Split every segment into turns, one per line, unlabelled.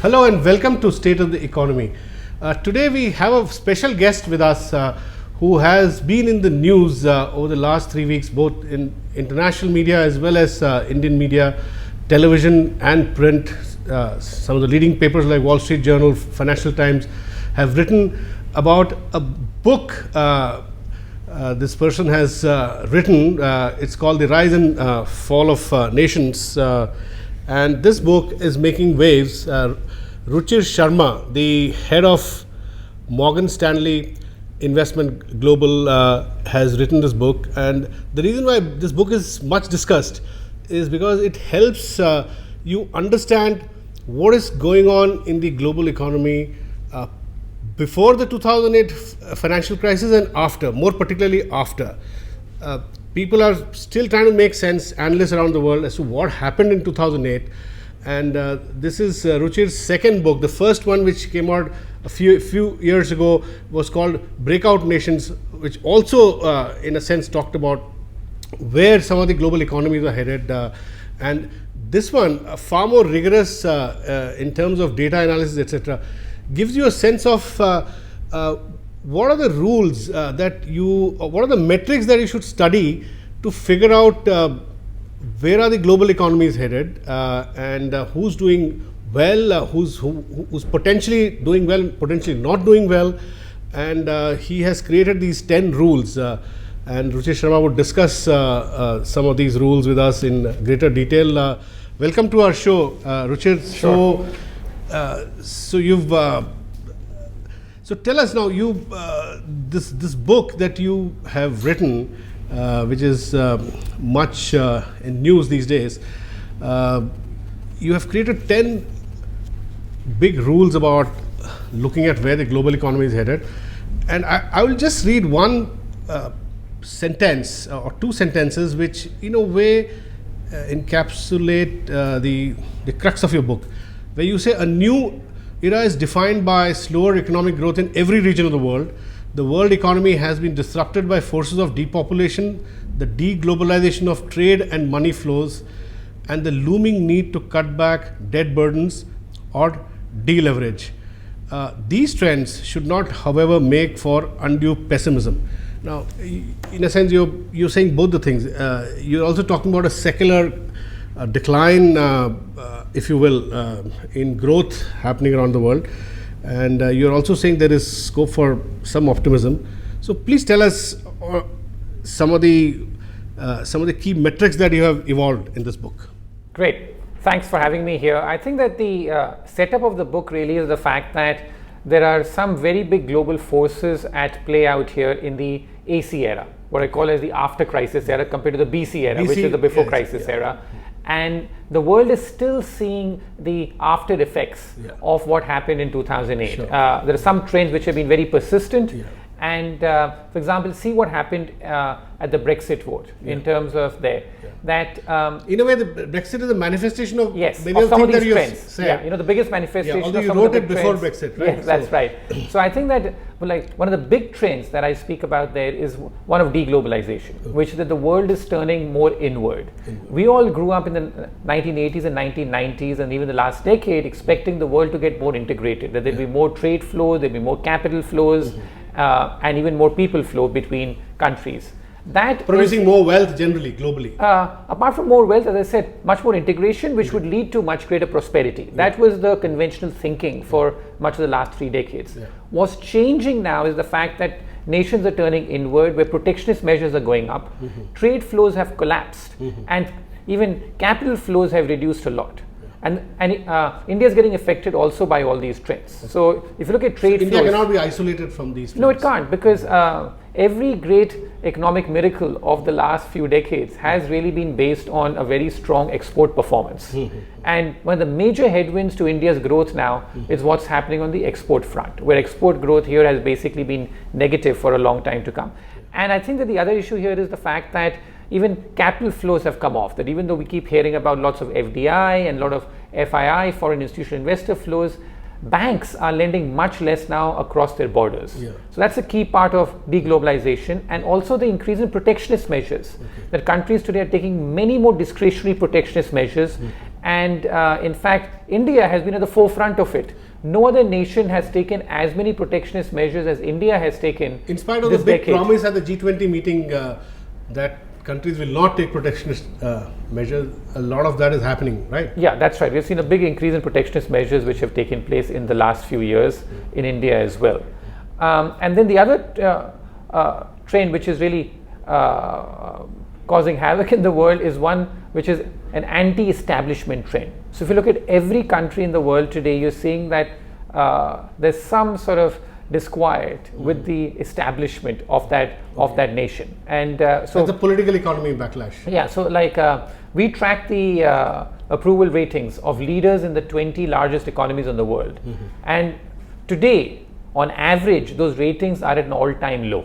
Hello and welcome to State of the Economy. Today we have a special guest with us who has been in the news over the last 3 weeks, both in international media as well as Indian media, television and print. Some of the leading papers like Wall Street Journal, Financial Times have written about a book this person has written. It's called The Rise and Fall of Nations. And this book is making waves. Ruchir Sharma, the head of Morgan Stanley Investment Global, has written this book. And the reason why this book is much discussed is because it helps you understand what is going on in the global economy before the 2008 financial crisis and after, more particularly after. People are still trying to make sense, analysts around the world, as to what happened in 2008. And this is Ruchir's second book. The first one, which came out a few years ago, was called Breakout Nations, which also in a sense talked about where some of the global economies are headed. And this one, far more rigorous in terms of data analysis, etc., gives you a sense of what are the rules that what are the metrics that you should study to figure out where are the global economies headed, and who's doing well, who's potentially doing well, potentially not doing well. And he has created these 10 rules, and Ruchir Sharma would discuss some of these rules with us in greater detail. Welcome to our show, Ruchir.
Sure.
So you've so tell us now, this book that you have written, which is much in news these days, you have created 10 big rules about looking at where the global economy is headed. And I will just read one sentence or two sentences which in a way encapsulate the crux of your book, where you say a new era is defined by slower economic growth in every region of the world. The world economy has been disrupted by forces of depopulation, the deglobalization of trade and money flows, and the looming need to cut back debt burdens or deleverage. These trends should not, however, make for undue pessimism. Now, in a sense, you're saying both the things. You're also talking about a secular decline, if you will, in growth happening around the world. And you're also saying there is scope for some optimism. So please tell us some of the key metrics that you have evolved in this book.
Great. Thanks for having me here. I think that the setup of the book really is the fact that there are some very big global forces at play out here in the AC era, what I call as the after crisis era compared to the BC era, which is the before crisis era. And the world is still seeing the after effects of what happened in 2008. Sure. There are some trends which have been very persistent. And for example, see what happened at the Brexit vote in terms of that.
In a way, the Brexit is a manifestation of
many
of
some of these
that
trends. The biggest manifestation.
Although
of
you
some
wrote
of the
it before
trends.
Brexit, right?
Yes, that's right. So I think that one of the big trends that I speak about there is one of deglobalization, which is that the world is turning more inward. We all grew up in the 1980s and 1990s and even the last decade expecting the world to get more integrated, that there'd be more trade flows, there'd be more capital flows, and even more people flow between countries. That
producing more wealth generally, globally.
Apart from more wealth, as I said, much more integration, which would lead to much greater prosperity. That was the conventional thinking for much of the last 3 decades. What's changing now is the fact that nations are turning inward, where protectionist measures are going up, trade flows have collapsed, and even capital flows have reduced a lot. And India is getting affected also by all these trends. So if you look at trade flows,
India cannot be isolated from these trends.
No, it can't, because every great economic miracle of the last few decades has really been based on a very strong export performance. And one of the major headwinds to India's growth now is what's happening on the export front, where export growth here has basically been negative for a long time to come. And I think that the other issue here is the fact that even capital flows have come off, that even though we keep hearing about lots of FDI and a lot of FII, foreign institutional investor flows, banks are lending much less now across their borders. So that's a key part of deglobalization, and also the increase in protectionist measures, that countries today are taking many more discretionary protectionist measures, And in fact, India has been at the forefront of it. No other nation has taken as many protectionist measures as India has taken.
In spite of the big promise at the G20 meeting that countries will not take protectionist measures, a lot of that is happening, right?
Yeah, that's right. We've seen a big increase in protectionist measures which have taken place in the last few years in India as well. And then the other trend which is really causing havoc in the world is one which is an anti-establishment trend. So if you look at every country in the world today, you're seeing that there's some sort of disquiet with the establishment of that nation. And so
the political economy backlash.
Yeah, so like we track the approval ratings of leaders in the 20 largest economies in the world. And today, on average, those ratings are at an all-time low.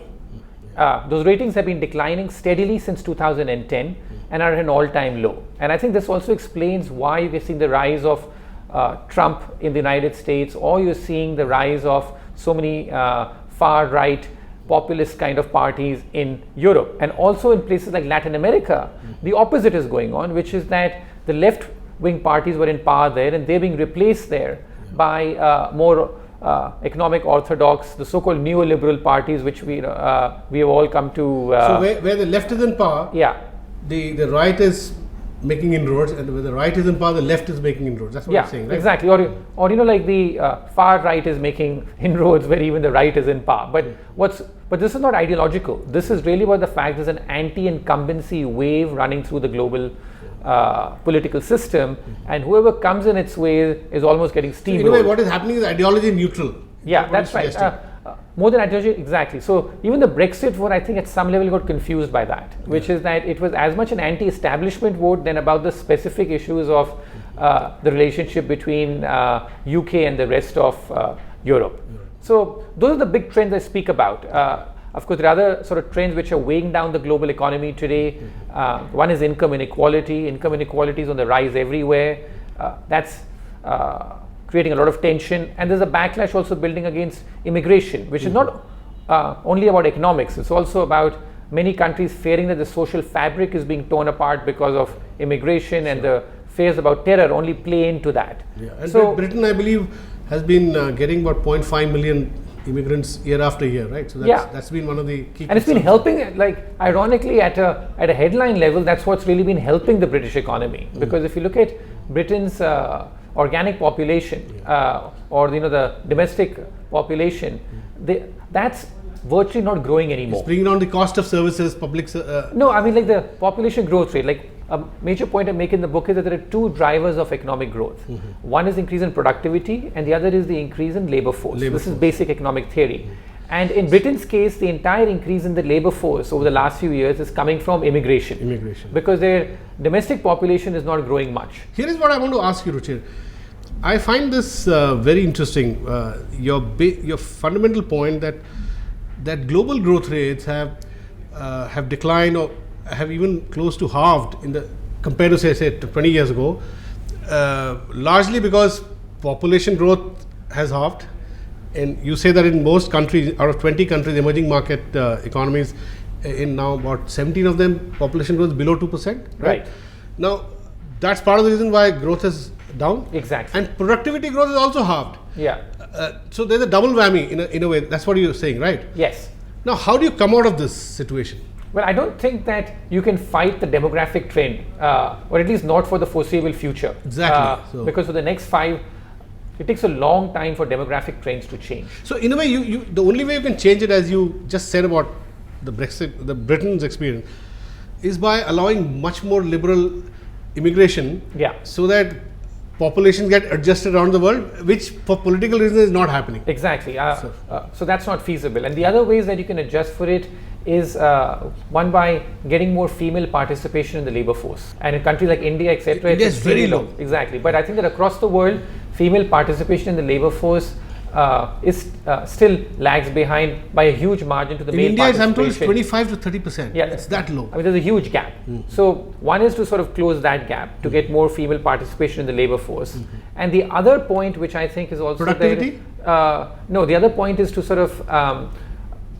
Those ratings have been declining steadily since 2010 and are at an all-time low. And I think this also explains why we're seeing the rise of Trump in the United States, or you're seeing the rise of so many far-right populist kind of parties in Europe. And also in places like Latin America, the opposite is going on, which is that the left-wing parties were in power there and they're being replaced there by more economic orthodox, the so-called neoliberal parties, which we have all come to.
So where the left is in power,
yeah,
the right is making inroads, and where the right is in power, the left is making inroads. That's what you're saying, right?
Exactly. Or you know, like the far right is making inroads where even the right is in power. But this is not ideological. This is really about the fact there's an anti-incumbency wave running through the global political system, and whoever comes in its way is almost getting steamrolled.
In a way, what is happening is ideology neutral.
Yeah, that's right. More than ideology, exactly. So even the Brexit vote, I think at some level got confused by that, which is that it was as much an anti-establishment vote than about the specific issues of the relationship between UK and the rest of Europe. So those are the big trends I speak about. Of course, there are other sort of trends which are weighing down the global economy today. One is income inequality. Income inequality is on the rise everywhere. That's creating a lot of tension. And there's a backlash also building against immigration, which is not only about economics. It's also about many countries fearing that the social fabric is being torn apart because of immigration, and the fears about terror only play into that.
Yeah. And so Britain, I believe, has been getting about 0.5 million immigrants year after year, right? So that's been one of the key.
And it's been helping, like ironically, at a headline level, that's what's really been helping the British economy. Because if you look at Britain's organic population, or the domestic population, that's virtually not growing anymore.
It's bringing down the cost of services,
No, I mean like the population growth rate. Like a major point I make in the book is that there are two drivers of economic growth. One is increase in productivity, and the other is the increase in labor force. This is basic economic theory. And in Britain's case, the entire increase in the labor force over the last few years is coming from immigration. Because their domestic population is not growing much.
Here is what I want to ask you, Ruchir. I find this very interesting. Your fundamental point that global growth rates have declined or have even close to halved compared to say 20 years ago, largely because population growth has halved. And you say that in most countries, out of 20 countries, emerging market economies, in now about 17 of them, population growth is below 2%.
Right.
Now, that's part of the reason why growth is down.
Exactly.
And productivity growth is also halved.
Yeah.
So there's a double whammy in a way. That's what you're saying, right?
Yes.
Now, how do you come out of this situation?
Well, I don't think that you can fight the demographic trend, or at least not for the foreseeable future.
Exactly.
Because for the next 5, it takes a long time for demographic trends to change.
So in a way, the only way you can change it, as you just said about the Brexit, the Britain's experience, is by allowing much more liberal immigration, so that populations get adjusted around the world, which for political reasons is not happening.
Exactly. So that's not feasible. And the other ways that you can adjust for it is one by getting more female participation in the labor force. And in countries like India, etc.,
it's very low.
Exactly. But I think that across the world, female participation in the labor force is still lags behind by a huge margin to the male
participation. In India,
it's
25 to 30%.
Yeah,
it's that low.
I mean, there's a huge gap. So one is to sort of close that gap to get more female participation in the labor force. And the other point, which I think is also
productivity.
No, the other point is to sort of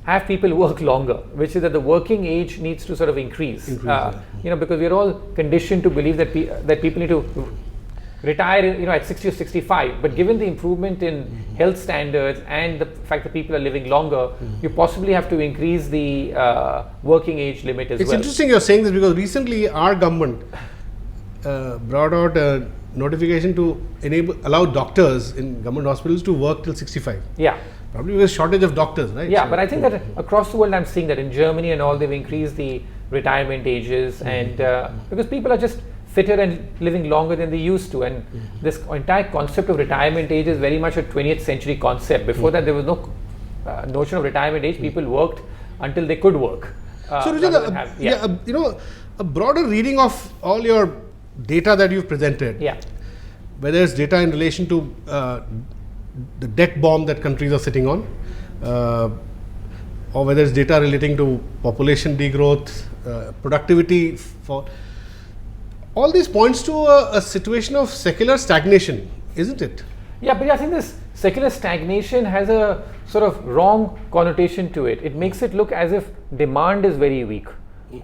have people work longer, which is that the working age needs to sort of increase. Because we're all conditioned to believe that people need to retire, at 60 or 65. But given the improvement in health standards and the fact that people are living longer, you possibly have to increase the working age limit as well.
It's interesting you're saying this because recently our government brought out a notification to allow doctors in government hospitals to work till 65.
Yeah.
Probably because shortage of doctors, right?
Yeah, but I think that across the world I'm seeing that in Germany and all, they've increased the retirement ages and because people are just fitter and living longer than they used to, and this entire concept of retirement age is very much a 20th century concept. Before that there was no notion of retirement age. People worked until they could work.
So Ruchir, a broader reading of all your data that you've presented, whether it's data in relation to the debt bomb that countries are sitting on, or whether it's data relating to population degrowth, productivity, for all these points to a situation of secular stagnation, isn't it?
Yeah, but I think this secular stagnation has a sort of wrong connotation to it. It makes it look as if demand is very weak,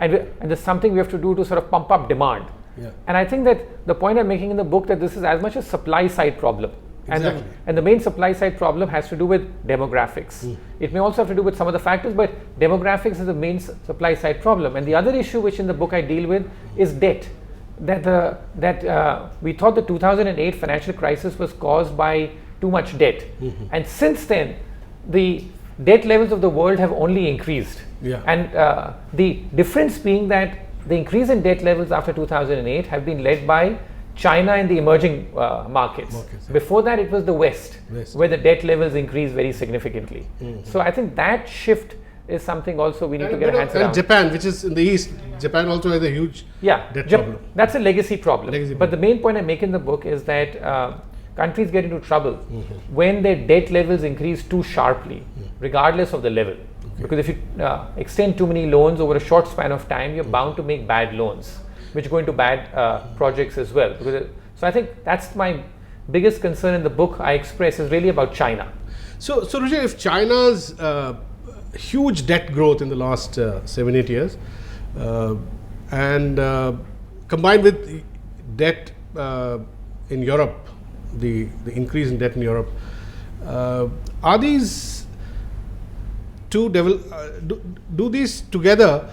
and there's something we have to do to sort of pump up demand.
Yeah.
And I think that the point I'm making in the book, that this is as much a supply side problem.
Exactly.
And the main supply side problem has to do with demographics. It may also have to do with some of the factors, but demographics is the main supply side problem. And the other issue which in the book I deal with is debt. That we thought the 2008 financial crisis was caused by too much debt. And since then, the debt levels of the world have only increased.
Yeah.
And the difference being that the increase in debt levels after 2008 have been led by China and the emerging markets. Before that, it was the West, where the debt levels increased very significantly. So I think that shift is something also we need to get our hands around.
And Japan, which is in the East, Japan also has a huge debt problem.
That's a legacy problem. But the main point I make in the book is that countries get into trouble when their debt levels increase too sharply, regardless of the level. Because if you extend too many loans over a short span of time, you're bound to make bad loans, which go into bad projects as well. So I think that's my biggest concern in the book I express, is really about China.
So Ruchir, if China's huge debt growth in the last 7-8 years and combined with debt in Europe, the increase in debt in Europe, are these two do these together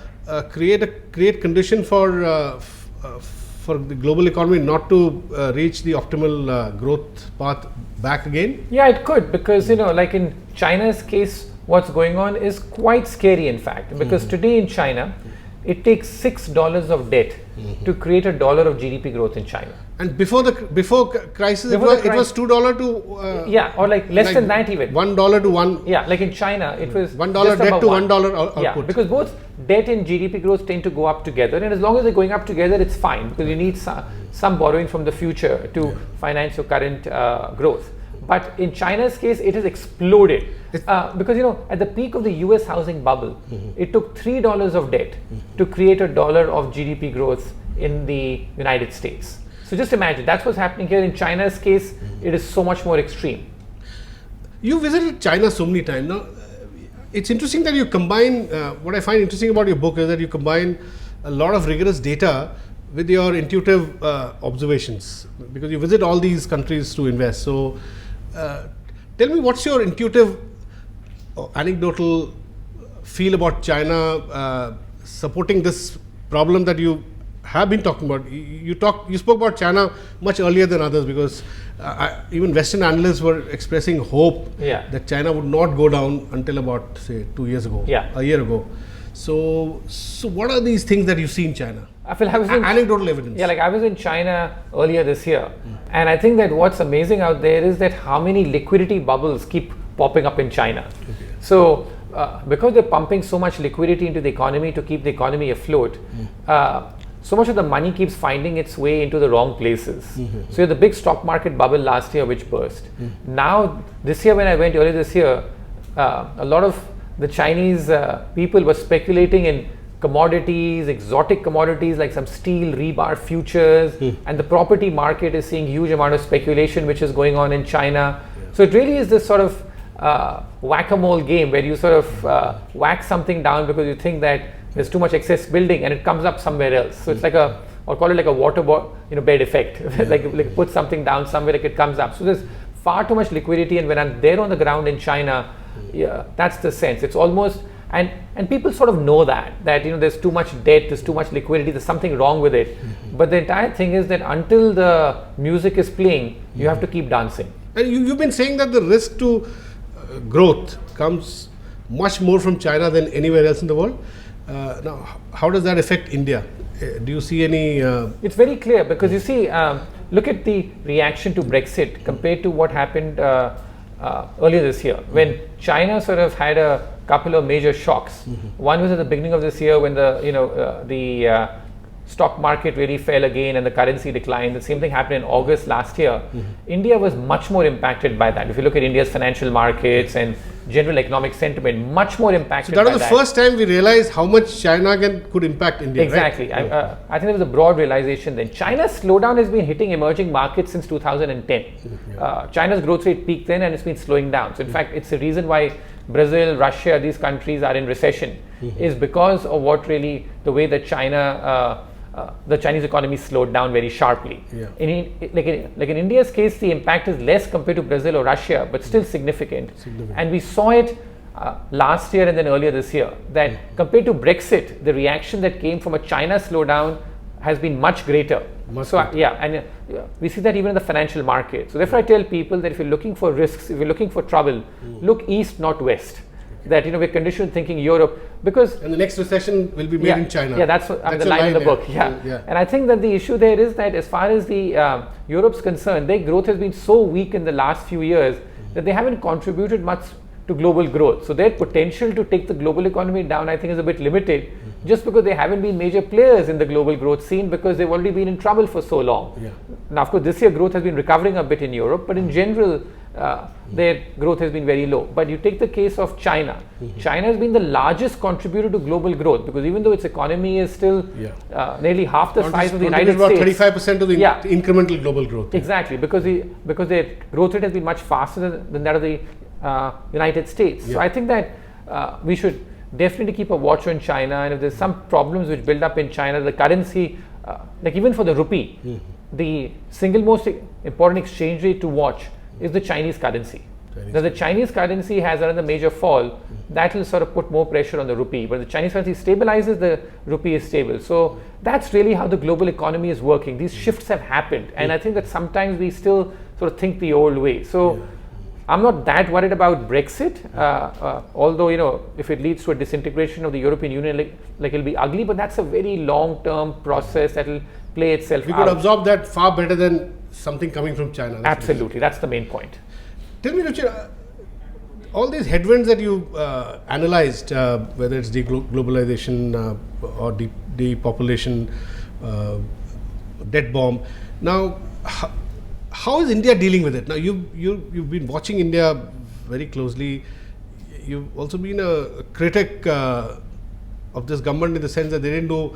create condition for the global economy not to reach the optimal growth path back again?
Yeah, it could, because like in China's case, what's going on is quite scary, in fact, because today in China, it takes $6 of debt to create $1 of GDP growth in China. And
before crisis, it was $2 to
or like less than that even.
$1 to one.
Yeah, like in China, it was
$1 debt to $1 output.
Yeah, because both debt and GDP growth tend to go up together, and as long as they're going up together, it's fine, because you need some borrowing from the future to finance your current growth. But in China's case, it has exploded because at the peak of the US housing bubble, it took $3 of debt to create $1 of GDP growth in the United States. So just imagine, that's what's happening here. In China's case, it is so much more extreme.
You visited China so many times now. It's interesting that you combine, what I find interesting about your book is that you combine a lot of rigorous data with your intuitive observations, because you visit all these countries to invest. So tell me, what's your intuitive anecdotal feel about China supporting this problem that you have been talking about? You spoke about China much earlier than others, because even Western analysts were expressing hope that China would not go down until about, say, 2 years ago, a year ago. So what are these things that you see in China?
I feel I was in
anecdotal evidence.
Yeah, like I was in China earlier this year, and I think that what's amazing out there is that how many liquidity bubbles keep popping up in China. So because they're pumping so much liquidity into the economy to keep the economy afloat, so much of the money keeps finding its way into the wrong places. So you had the big stock market bubble last year which burst. Now this year, when I went earlier this year, a lot of the Chinese people were speculating in commodities, exotic commodities like some steel, rebar futures, and the property market is seeing huge amount of speculation which is going on in China. So it really is this sort of whack-a-mole game where you sort of whack something down because you think that there's too much excess building and it comes up somewhere else. So it's like a or call it like a water bed effect, like put something down somewhere, like it comes up. So there's far too much liquidity, and when I'm there on the ground in China, that's the sense. It's almost, and people sort of know that there's too much debt, there's too much liquidity, there's something wrong with it. But the entire thing is that until the music is playing, you have to keep dancing.
And you've been saying that the risk to growth comes much more from China than anywhere else in the world. Now, how does that affect India? Do you see any?
It's very clear, because you see, look at the reaction to Brexit compared to what happened earlier this year, when China sort of had a couple of major shocks. One was at the beginning of this year when the stock market really fell again and the currency declined. The same thing happened in August last year. India was much more impacted by that. If you look at India's financial markets and general economic sentiment, much more impacted by that.
So that was the first time we realized how much China could impact India.
Exactly.
Right?
I think there was a broad realization then. China's slowdown has been hitting emerging markets since 2010. China's growth rate peaked then and it's been slowing down. So in fact, it's the reason why Brazil, Russia, these countries are in recession, is because of what really, the way that China, the Chinese economy slowed down very sharply. Like in India's case, the impact is less compared to Brazil or Russia, but still significant. And we saw it last year and then earlier this year, that compared to Brexit, the reaction that came from a China slowdown has been much greater. We see that even in the financial market. So therefore I tell people that if you're looking for risks, if you're looking for trouble, look east, not west. That we're conditioned thinking Europe, because
and the next recession will be made in China.
Yeah, that's the line in the book. And I think that the issue there is that as far as the Europe's concerned, their growth has been so weak in the last few years that they haven't contributed much to global growth. So their potential to take the global economy down, I think, is a bit limited, just because they haven't been major players in the global growth scene, because they've already been in trouble for so long. Now, of course, this year growth has been recovering a bit in Europe, but in general, their growth has been very low. But you take the case of China. China has been the largest contributor to global growth, because even though its economy is still nearly half the size of the United States,
about 35% of the incremental global growth.
Exactly, because their growth rate has been much faster than that of the United States. So I think that we should definitely keep a watch on China, and if there's some problems which build up in China, the currency, like even for the rupee, the single most important exchange rate to watch is the Chinese currency. Now the Chinese currency has another major fall, that will sort of put more pressure on the rupee. But the Chinese currency stabilizes, the rupee is stable. So that's really how the global economy is working. These shifts have happened, and I think that sometimes we still sort of think the old way. So I'm not that worried about Brexit, although if it leads to a disintegration of the European Union, like it'll be ugly, but that's a very long-term process that will play itself out.
We could absorb that far better than something coming from China.
Absolutely, that's the main point.
Tell me, Ruchir, all these headwinds that you analyzed, whether it's deglobalization or depopulation, debt bomb. Now, how is India dealing with it? Now, you've been watching India very closely. You've also been a critic of this government in the sense that they didn't do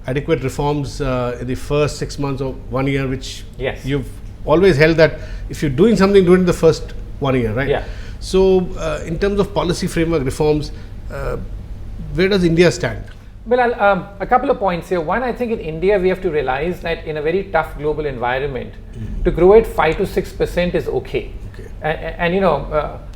adequate reforms in the first 6 months or 1 year, which you've always held that if you're doing something, do it in the first 1 year, right? So, in terms of policy framework reforms, where does India stand?
Well, a couple of points here. One, I think in India we have to realize that in a very tough global environment, to grow at 5 to 6% is okay. And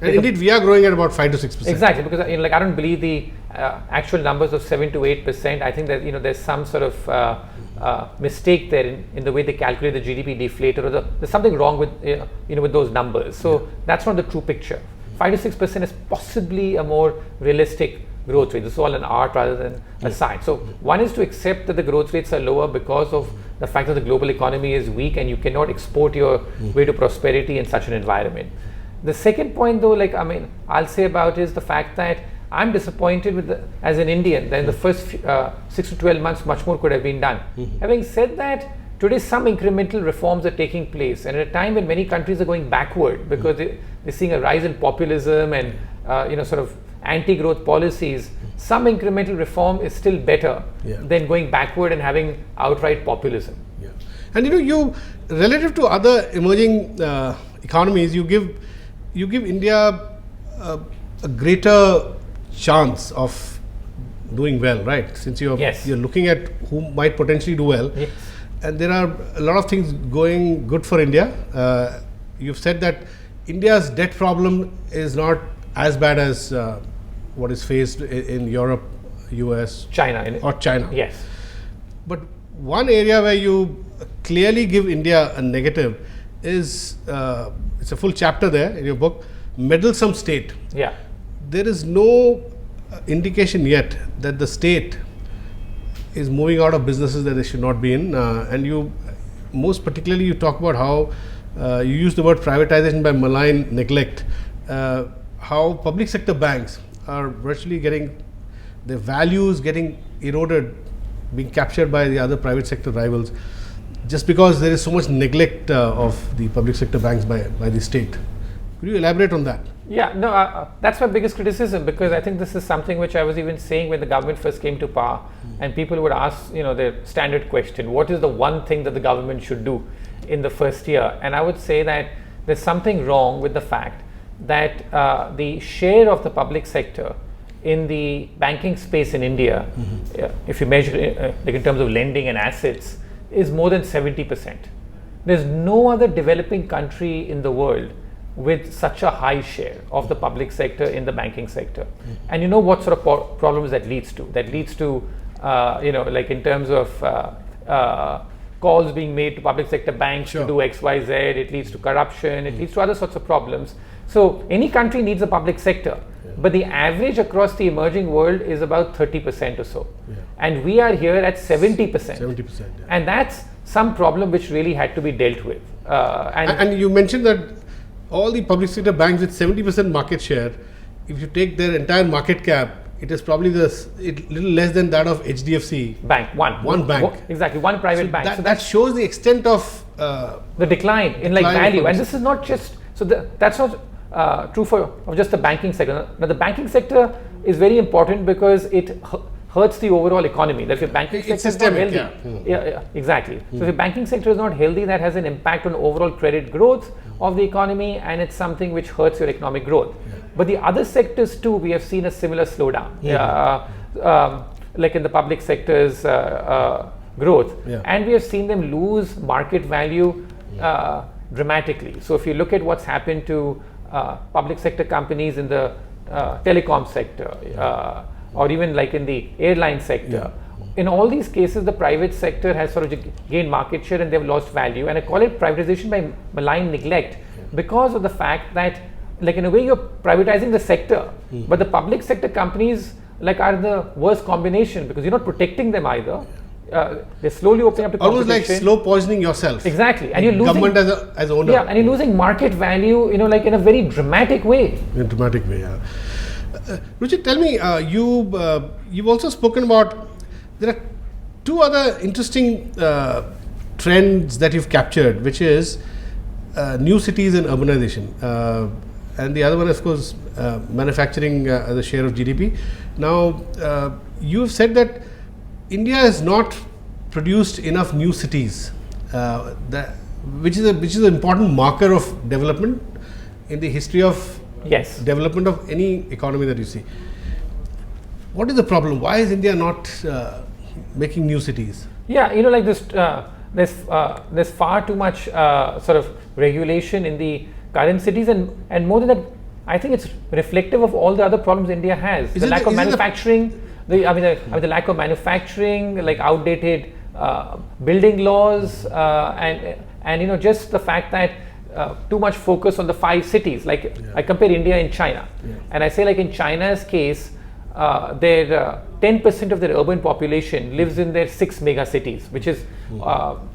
indeed, we are growing at about 5 to 6%.
Exactly, because I don't believe the actual numbers of 7 to 8%. I think that there's some sort of mistake there in the way they calculate the GDP deflator, or there's something wrong with with those numbers. So that's not the true picture. 5 to 6% is possibly a more realistic growth rate. This is all an art rather than a science. So one is to accept that the growth rates are lower because of the fact that the global economy is weak and you cannot export your way to prosperity in such an environment. The second point, though, I'll say about is the fact that I'm disappointed with as an Indian that in the first 6 to 12 months much more could have been done. Having said that, today some incremental reforms are taking place, and at a time when many countries are going backward because they're seeing a rise in populism and sort of anti-growth policies, some incremental reform is still better than going backward and having outright populism.
And you relative to other emerging economies, you give India a greater chance of doing well, right? Since you're looking at who might potentially do well. and there are a lot of things going good for India. You've said that India's debt problem is not as bad as what is faced in Europe, US,
China.
or China.
Yes.
But one area where you clearly give India a negative is, it's a full chapter there in your book, meddlesome state.
Yeah.
There is no indication yet that the state is moving out of businesses that they should not be in, and you, most particularly, you talk about how you use the word privatization by malign neglect, how public sector banks are virtually getting their values getting eroded, being captured by the other private sector rivals, just because there is so much neglect of the public sector banks by the state. Could you elaborate on that?
Yeah, no, that's my biggest criticism, because I think this is something which I was even saying when the government first came to power, and people would ask, their standard question, what is the one thing that the government should do in the first year? And I would say that there's something wrong with the fact that the share of the public sector in the banking space in India, if you measure it like in terms of lending and assets, is more than 70%. There's no other developing country in the world with such a high share of the public sector in the banking sector. And you know what sort of problems that leads to? That leads to, like in terms of calls being made to public sector banks to do X, Y, Z, it leads to corruption, it leads to other sorts of problems. So any country needs a public sector, but the average across the emerging world is about 30% or so. And we are here at 70%.
70%. Yeah.
And that's some problem which really had to be dealt with.
And you mentioned that all the public sector banks with 70% market share, if you take their entire market cap, it is probably little less than that of HDFC
bank. One bank.
Exactly,
one private bank.
So that shows the extent of
the decline in value. And this is not just, that's not true for just the banking sector. Now the banking sector is very important because it hurts the overall economy. That if your banking sector is not healthy, exactly. So if your banking sector is not healthy, that has an impact on overall credit growth of the economy, and it's something which hurts your economic growth. But the other sectors too, we have seen a similar slowdown, like in the public sector's growth, and we have seen them lose market value dramatically. So if you look at what's happened to public sector companies in the telecom sector, or even like in the airline sector, in all these cases, the private sector has sort of gained market share and they've lost value. And I call it privatization by malign neglect because of the fact that, like in a way, you're privatizing the sector, but the public sector companies are the worst combination because you're not protecting them either. They're slowly opening up to competition.
Almost like slow poisoning yourself.
Exactly. And you're losing
government as owner.
Yeah, and you're losing market value, in a very dramatic way.
In a dramatic way, yeah. Ruchir, tell me, you've also spoken about, there are two other interesting trends that you've captured, which is new cities and urbanization. And the other one, of course, manufacturing as a share of GDP. Now, you've said that India has not produced enough new cities, which is an important marker of development in the history of development of any economy that you see. What is the problem? Why is India not making new cities?
Yeah, like this, there's far too much sort of regulation in the current cities, and more than that, I think it's reflective of all the other problems India has. The lack of manufacturing, the lack of manufacturing, like outdated building laws, and just the fact that too much focus on the 5 cities. Like I compare India and China, and I say, like in China's case, their 10% of their urban population lives in their 6 mega cities, which is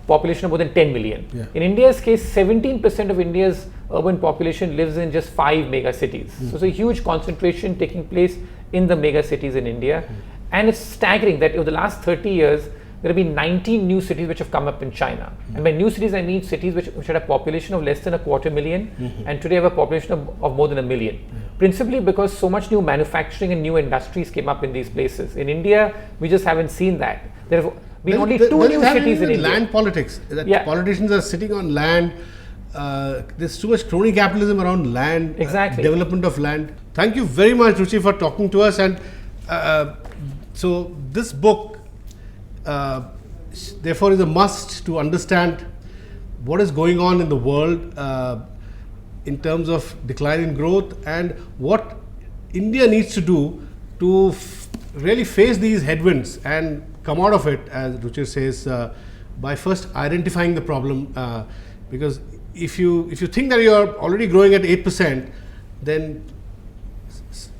population of more than 10 million. In India's case, 17% of India's urban population lives in just 5 mega cities. So it's a huge concentration taking place in the mega cities in India. And it's staggering that over the last 30 years, there have been 19 new cities which have come up in China. And by new cities, I mean cities which had a population of less than 250,000 and today have a population of more than 1 million. Principally because so much new manufacturing and new industries came up in these places. In India, we just haven't seen that. There have been only 2 new cities in India.
Land politics, that politicians are sitting on land. There's too much crony capitalism around land, development of land. Thank you very much, Ruchir, for talking to us. And so this book, therefore is a must to understand what is going on in the world in terms of decline in growth, and what India needs to do to really face these headwinds and come out of it, as Ruchir says, by first identifying the problem. Because if you think that you are already growing at 8%, then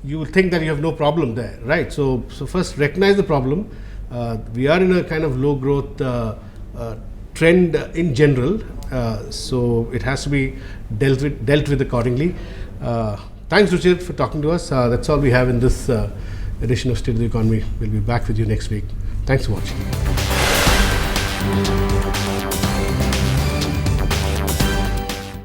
you will think that you have no problem there, right? So first recognize the problem. We are in a kind of low growth trend in general, so it has to be dealt with accordingly. Thanks, Ruchir, for talking to us. That's all we have in this edition of State of the Economy. We'll be back with you next week. Thanks for watching.